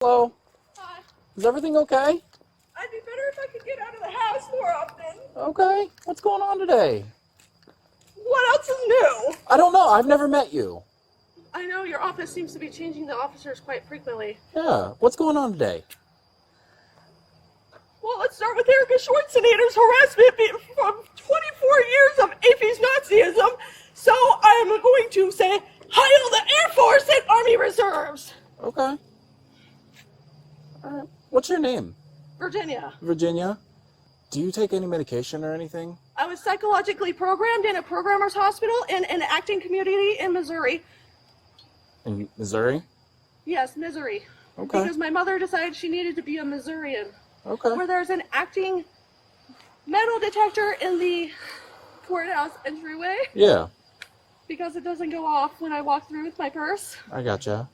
Hello. Hi. Is everything okay? I'd be better if I could get out of the house more often. Okay. What's going on today? What else is new? I don't know. I've never met you. I know your office seems to be changing the officers quite frequently. Yeah. What's going on today? Well, let's start with Erica Schwarzenegger's harassment from 24 years of AP's Nazism. So I'm going to say, Heil the Air Force and Army Reserves. Okay. All right. What's your name? Virginia. Virginia. Do you take any medication or anything? I was psychologically programmed in a programmer's hospital in an acting community in Missouri. In Missouri? Yes, Missouri. Okay. Because my mother decided she needed to be a Missourian. Okay. Where there's an acting metal detector in the courthouse entryway. Yeah. Because it doesn't go off when I walk through with my purse. I gotcha.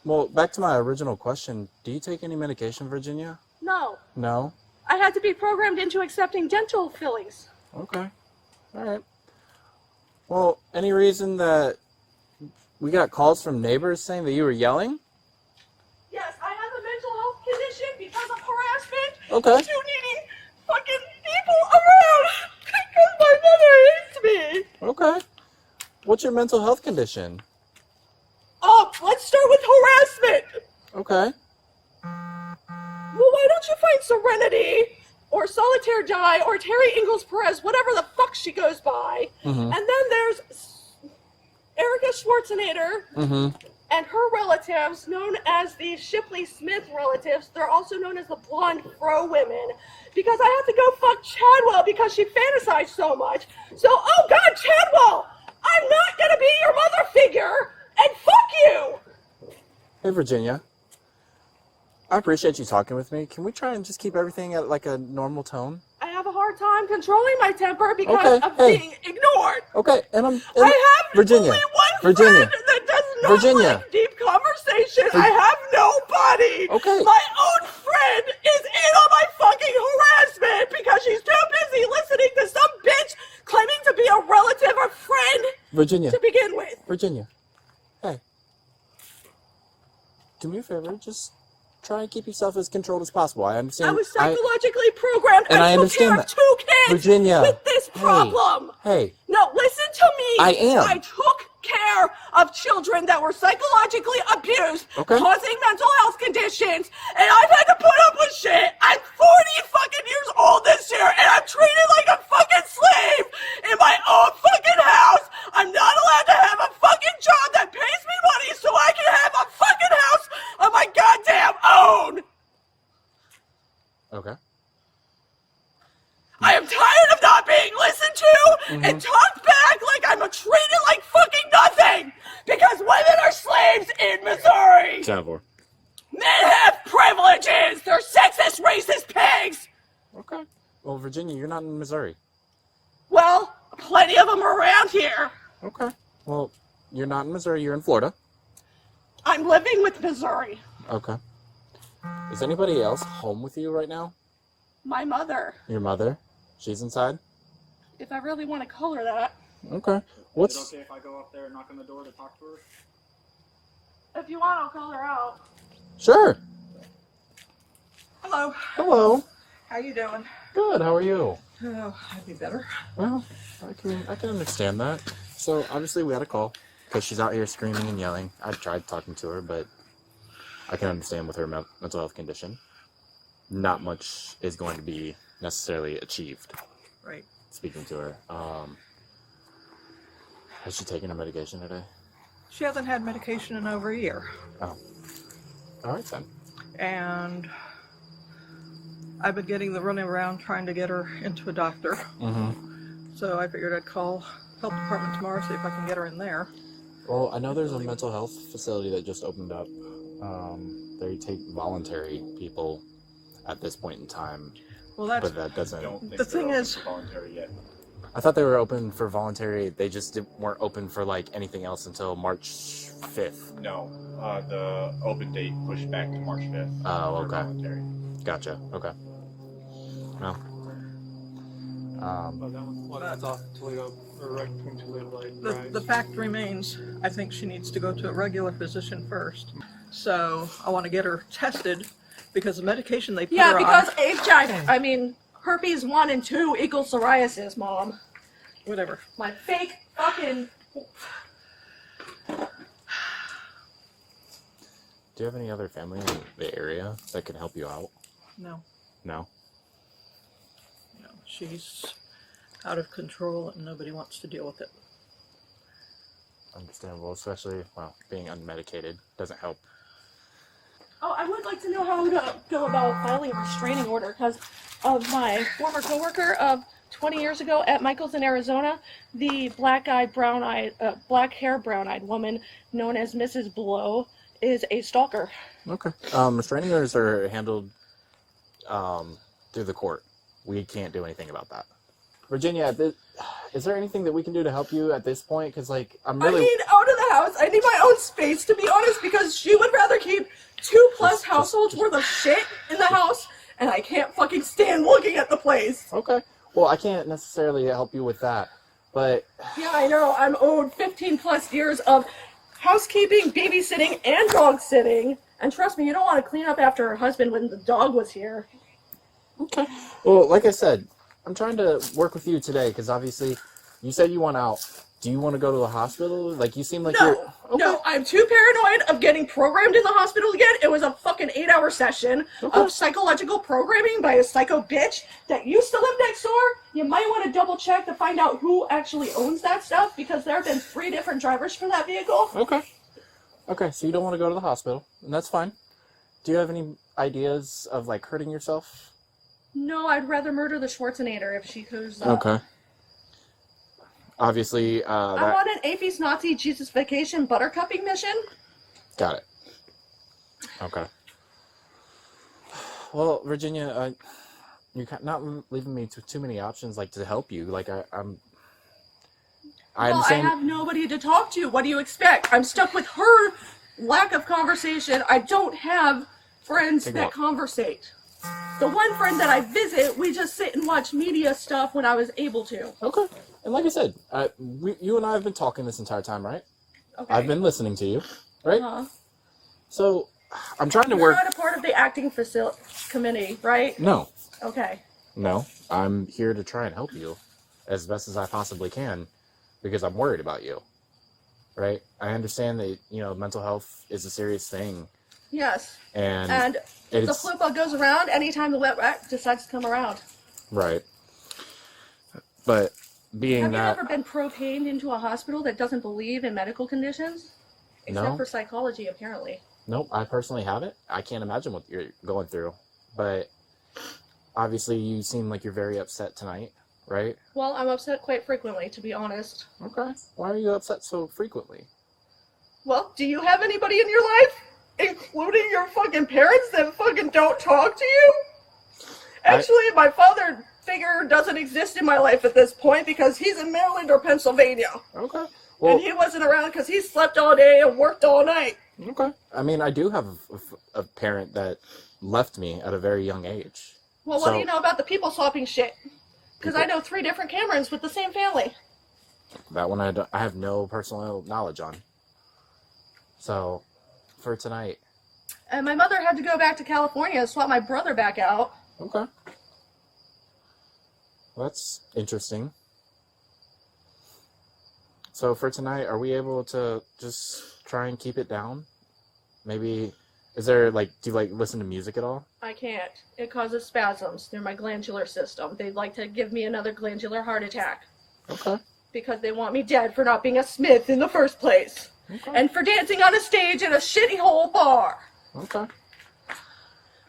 Well, back to my original question. Do you take any medication, Virginia? No. No? I had to be programmed into accepting dental fillings. Okay. All right. Well, any reason that we got calls from neighbors saying that you were yelling? Yes, I have a mental health condition because of harassment. Okay. To needing fucking people around because my mother hates me. Okay. What's your mental health condition? Let's start with harassment. Okay. Well, why don't you find Serenity or Solitaire Die or Terry Ingalls Perez, whatever the fuck she goes by. Mm-hmm. And then there's Erica Schwarzenegger and her relatives, known as the Shipley Smith relatives. They're also known as the Blonde Fro Women. Because I have to go fuck Chadwell because she fantasized so much. So, oh God, Chadwell! I'm not gonna be your mother figure! And fuck you! Hey, Virginia. I appreciate you talking with me. Can we try and just keep everything at like a normal tone? I have a hard time controlling my temper because of being ignored. Okay, and I have Virginia. only one Virginia. friend that does not Virginia. like deep conversation. I have nobody. Okay. My own friend is in on my fucking harassment because she's too busy listening to some bitch claiming to be a relative or friend Virginia. to begin with. Virginia. Hey. Do me a favor, just try and keep yourself as controlled as possible. I understand. I was psychologically programmed and I took understand care of 2 kids Virginia. with this problem. Hey. No, listen to me. I am. I took care of children that were psychologically abused, Okay. causing mental health conditions, and I've had to put up with shit. I'm 40 fucking years old this year, and I'm treated like a fucking slave in my own fucking house. I'm not allowed to have a fucking job that pays me money so I can have a fucking house of my goddamn own. Okay. I am tired of not being listened to and talked back like I'm treated like fucking nothing because women are slaves in Missouri. Trevor. Men have privileges. They're sexist, racist pigs. Okay. Well, Virginia, you're not in Missouri. Well, plenty of them are around here. Okay. Well, you're not in Missouri. You're in Florida. I'm living with Missouri. Okay. Is anybody else home with you right now? My mother, Your mother? She's inside? if I really want to call her that. Okay. Is What's... it okay if I go up there and knock on the door to talk to her? If you want, I'll call her out. Sure. Hello. Hello. How you doing? Good. How are you? Oh, I'd be better. Well, I can understand that. So, obviously, we had a call because she's out here screaming and yelling. I tried talking to her, but I can understand with her mental health condition. Not much is going to be necessarily achieved. Right. Speaking to her. Has she taken her medication today? She hasn't had medication in over a year. Oh. All right, then. And I've been getting the running around trying to get her into a doctor. Mm-hmm. So I figured I'd call health department tomorrow, see if I can get her in there. Well, I know there's a mental health facility that just opened up. They take voluntary people at this point in time. Well, that's But that doesn't... Don't think The they're thing open is- for voluntary yet. I thought they were open for voluntary. They just weren't open for like anything else until March 5th. No, the open date pushed back to March 5th. Oh, for okay. Voluntary. Gotcha. Okay. Well, Well, that's off until we go Or right until it like The dries. fact remains, I think she needs to go to a regular physician first. So I want to get her tested because the medication they put Yeah, her because on, I mean, herpes 1 and 2 equals psoriasis, Mom. whatever. My fake fucking... Do you have any other family in the area that can help you out? No, No? no, she's out of control and nobody wants to deal with it. Understandable, especially, well, being unmedicated doesn't help. Oh, I would like to know how to go about filing a restraining order because of my former coworker of 20 years ago at Michael's in Arizona, the black-eyed, brown-eyed, black hair, brown-eyed woman known as Mrs. Blow is a stalker. Okay. Restraining orders are handled through the court. We can't do anything about that. Virginia, is there anything that we can do to help you at this point? Because, like, I'm really... I need out of the house. I need my own space, to be honest, because she would rather keep 2+ households worth of shit in the house, and I can't fucking stand looking at the place. Okay. Well, I can't necessarily help you with that, but... Yeah, I know. I'm owed 15+ years of housekeeping, babysitting, and dog sitting. And trust me, you don't want to clean up after her husband when the dog was here. Okay. Well, like I said, I'm trying to work with you today because obviously you said you want out. Do you want to go to the hospital? Like, you seem like you're... No, no, I'm too paranoid of getting programmed in the hospital again. It was a fucking 8-hour session of psychological programming by a psycho bitch that used to live next door. You might want to double check to find out who actually owns that stuff because there have been 3 different drivers for that vehicle. Okay. Okay, so you don't want to go to the hospital, and that's fine. Do you have any ideas of, like, hurting yourself? No, I'd rather murder the Schwarzenegger if she goes up. Okay. Obviously, I'm on an Apes Nazi Jesus Vacation buttercupping mission. Got it. Okay. Well, Virginia, you're not leaving me too many options, like, to help you. Like, I'm Well, saying... I have nobody to talk to. What do you expect? I'm stuck with her lack of conversation. I don't have friends that conversate. The one friend that I visit, we just sit and watch media stuff when I was able to. Okay. And like I said, you and I have been talking this entire time, right? Okay. I've been listening to you, right? Uh-huh. So, I'm trying to You're work... not a part of the acting committee, right? No. Okay. No. I'm here to try and help you as best as I possibly can because I'm worried about you, right? I understand that, mental health is a serious thing. Yes. And the flip-up goes around anytime the wet rat decides to come around. Right. But being Have that... you ever been propaned into a hospital that doesn't believe in medical conditions? Except for psychology, apparently. Nope, I personally haven't. I can't imagine what you're going through. But obviously you seem like you're very upset tonight, right? Well, I'm upset quite frequently, to be honest. Okay. Why are you upset so frequently? Well, do you have anybody in your life, including your fucking parents, that fucking don't talk to you? Actually, my father figure doesn't exist in my life at this point because he's in Maryland or Pennsylvania. Okay. Well, and he wasn't around because he slept all day and worked all night. Okay. I mean, I do have a parent that left me at a very young age. Well, what do you know about the people swapping shit? Because I know 3 different Camerons with the same family. That one I have no personal knowledge on. So, for tonight. And my mother had to go back to California and swap my brother back out. Okay. Well, that's interesting. So for tonight, are we able to just try and keep it down? Maybe, is there, like, do you, like, listen to music at all? I can't. It causes spasms through my glandular system. They'd like to give me another glandular heart attack. Okay. Because they want me dead for not being a Smith in the first place. Okay. And for dancing on a stage in a shitty hole bar. Okay.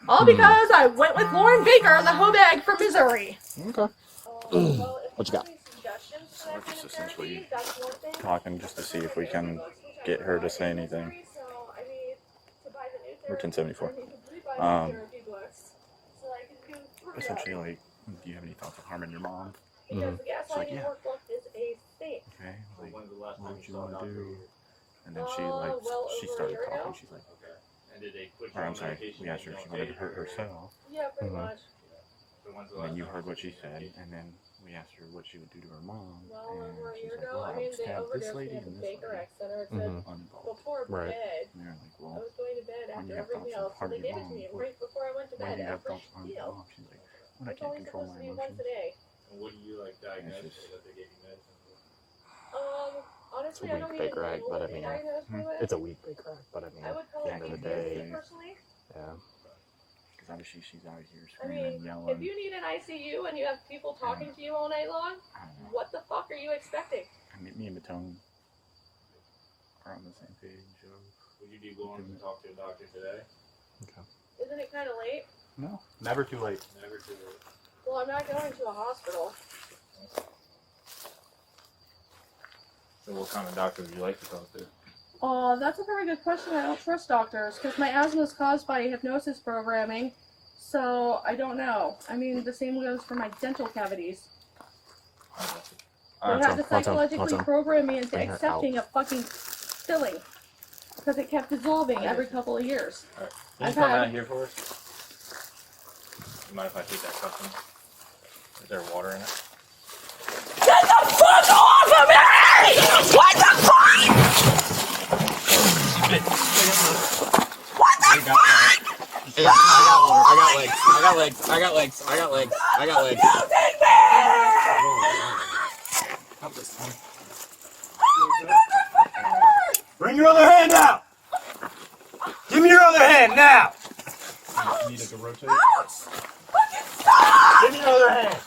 All because I went with Lauren Baker on the hoe bag from Missouri. Okay. What you got? We're just essentially talking just to see if we can get her to say anything. We're 1074. Essentially, like, do you have any thoughts of harming your mom? Mm-hmm. She's like, yeah. Okay, like, what would you want to do? And then she started talking. She's like, or I'm sorry, we asked her if she wanted to hurt herself. Yeah, pretty much. And then you heard what she said, and then we asked her what she would do to her mom, Well, and over a she's year like, ago, well, I I mean, would they stab this overdosed me lady at the and this Baker lady. X Center. It said Uninvolved. before Right. bed. And they're like, I well, was going to bed when after you have every thoughts meal, of so they harming gave your it to me mom, right before I went to when bed. you have Every thoughts of harming your meal. mom, she's like, when I It's can't only control supposed my to be once emotions. a day. And what do you like diagnose It's just- that they gave you medicine for? Honestly, It's a I don't weak even Baker know Act, what but I they mean, diagnosed me with. it's a weak Baker Act, but I mean, I would call at it the end of the day, PTSD personally. yeah. Because obviously she's out here I screaming, mean, yelling. if you need an ICU and you have people talking to you all night long, I don't know. what the fuck are you expecting? I mean, me and Matone are on the same page. Would you be willing to talk to a doctor today? Isn't it kind of late? No, never too late. Never too late. Well, I'm not going to a hospital. So what kind of doctor would you like to talk to? That's a very good question. I don't trust doctors because my asthma is caused by hypnosis programming. So I don't know. I mean, the same goes for my dental cavities. They Watch had on, to watch on, psychologically watch on. program me into Bring her accepting a fucking filling because it kept dissolving every couple of years. Can I've you come had- out here for us? You mind if I take that cup from you? Is there water in it? Get the fuck off of me! What the fuck? What the fuck? I got legs. You take me! Bring your other hand out! Give me your other hand now! You need to rotate. Give me your other hand!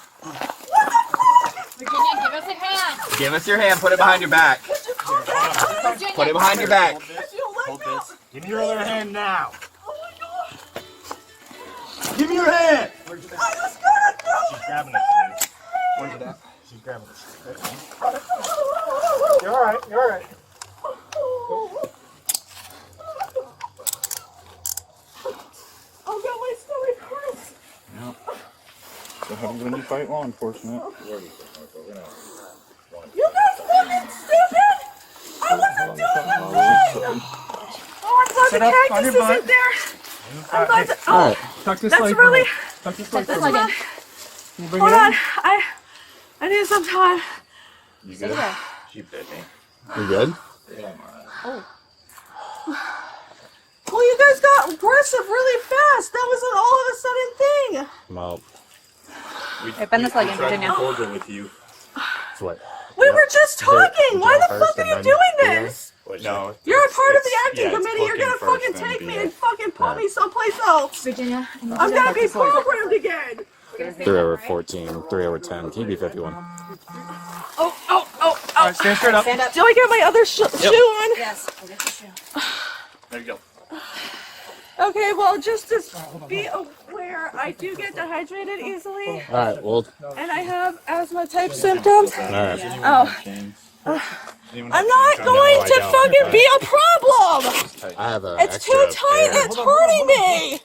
Virginia, give us a hand. Give us your hand. Put it behind your back. Virginia. Put it behind your back. Hold this. Give me your other hand now! Give me your hand! She's grabbing it. Where's it at? She's grabbing it. You're alright, you're alright. Oh god, my stomach hurts. Yep. So how do you when you fight law enforcement? You guys fucking stupid! I wasn't doing anything! Oh, I'm glad the cactus isn't there. I'm glad to, oh, Tuck this that's leg really, Tuck this That's leg like a hold on. I need some time. You good? She bit me. You good? Well, you guys got aggressive really fast. That was an all of a sudden thing. Well, Hey, bend this leg in, Virginia. Cordial with you. it's what? We were just talking. Why the fuck are you doing this? No. You're a part of the it's- acting yeah, it's committee. You're gonna booking fucking first, then take me BS. and fucking put me someplace else. Virginia. I need I'm you to gonna be focus, Lord. programmed again. 3 over 14, 3 over 10, TB 51. Oh. Alright, stand straight up. Stand up. Do I get my other shoe on? Yes. We'll get the shoe. There you go. Okay, well, just to be aware, I do get dehydrated easily, Alright, well, and I have asthma type symptoms. alright. Oh. I'm not going to fucking be a problem! I have a It's too tight, it's hurting me!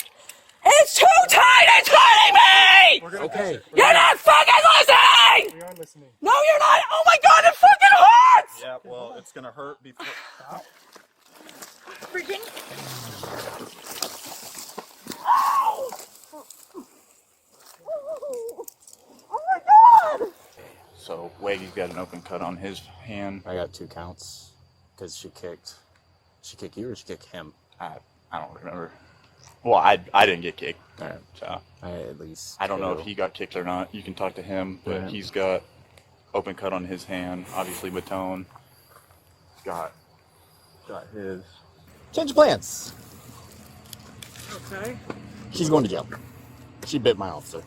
It's too tight, it's hurting me! Okay. You're not fucking listening! We are listening. No, you're not! Oh my god, it fucking hurts! Yeah, well, it's gonna hurt before. Virginia. Oh! Oh my god! So Waggy's got an open cut on his hand. I got 2 counts. Because she kicked you or she kicked him? I don't remember. Well, I didn't get kicked, Alright. so At least. I don't know if 2. he got kicked or not. You can talk to him, but Yeah. he's got open cut on his hand. Obviously, Matone got his. Change of plans. Okay. She's going to jail. She bit my officer.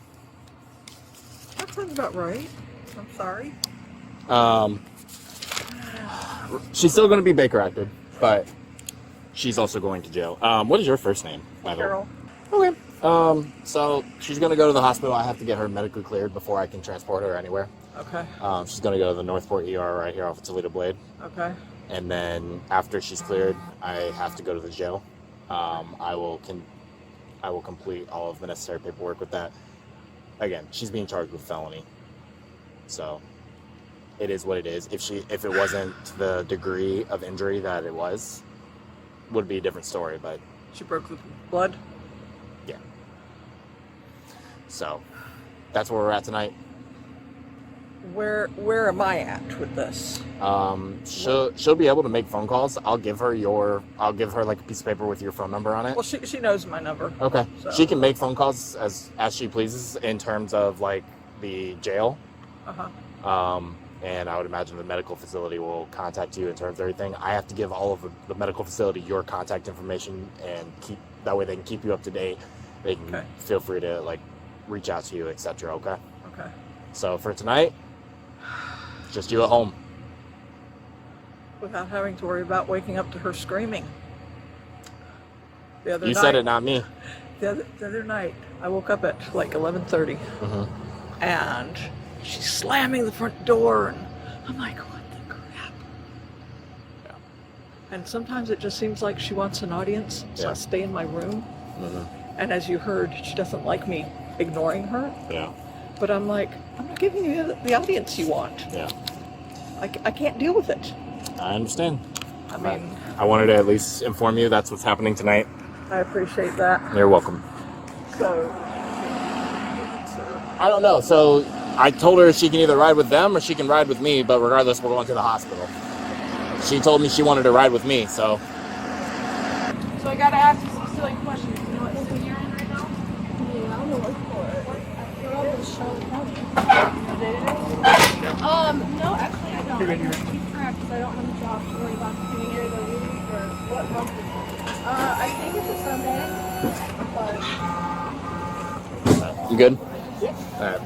That sounds about right. I'm sorry. She's still going to be Baker acted, but she's also going to jail. What is your first name, by the way? Carol. Okay. So she's going to go to the hospital. I have to get her medically cleared before I can transport her anywhere. Okay. She's going to go to the Northport ER right here off of Toledo Blade. Okay. And then after she's cleared, I have to go to the jail. I will complete all of the necessary paperwork with that. Again, she's being charged with felony. So it is what it is. If it wasn't the degree of injury that it was, would be a different story, but She broke the blood. yeah. So That's where we're at tonight. Where am I at with this? She'll be able to make phone calls. I'll give her like a piece of paper with your phone number on it. Well, she knows my number. Okay. So. She can make phone calls as she pleases in terms of like the jail. And I would imagine the medical facility will contact you in terms of everything. I have to give all of the medical facility your contact information and that way they can keep you up to date. They can feel free to like reach out to you, etc. Okay. Okay. So for tonight, just you at home. Without having to worry about waking up to her screaming. The other You night, said it, not me. The other night, I woke up at like 11:30, and she's slamming the front door, and I'm like, what the crap? Yeah. And sometimes it just seems like she wants an audience, so I stay in my room. And as you heard, she doesn't like me ignoring her. Yeah. But I'm like, I'm not giving you the audience you want. Yeah. I can't deal with it. I understand. I mean, I wanted to at least inform you that's what's happening tonight. I appreciate that. You're welcome. So, I don't know. So I told her she can either ride with them or she can ride with me, but regardless, we're going to the hospital. She told me she wanted to ride with me, so. So I gotta ask you some silly questions. You know what school you're in right now? Yeah, I'm gonna look for it. We're all in Charlotte County. No, actually I don't. Correct, because I don't have a job to worry about doing it or leaving or what month is it? I think it's a Sunday. But You good? yeah. All right.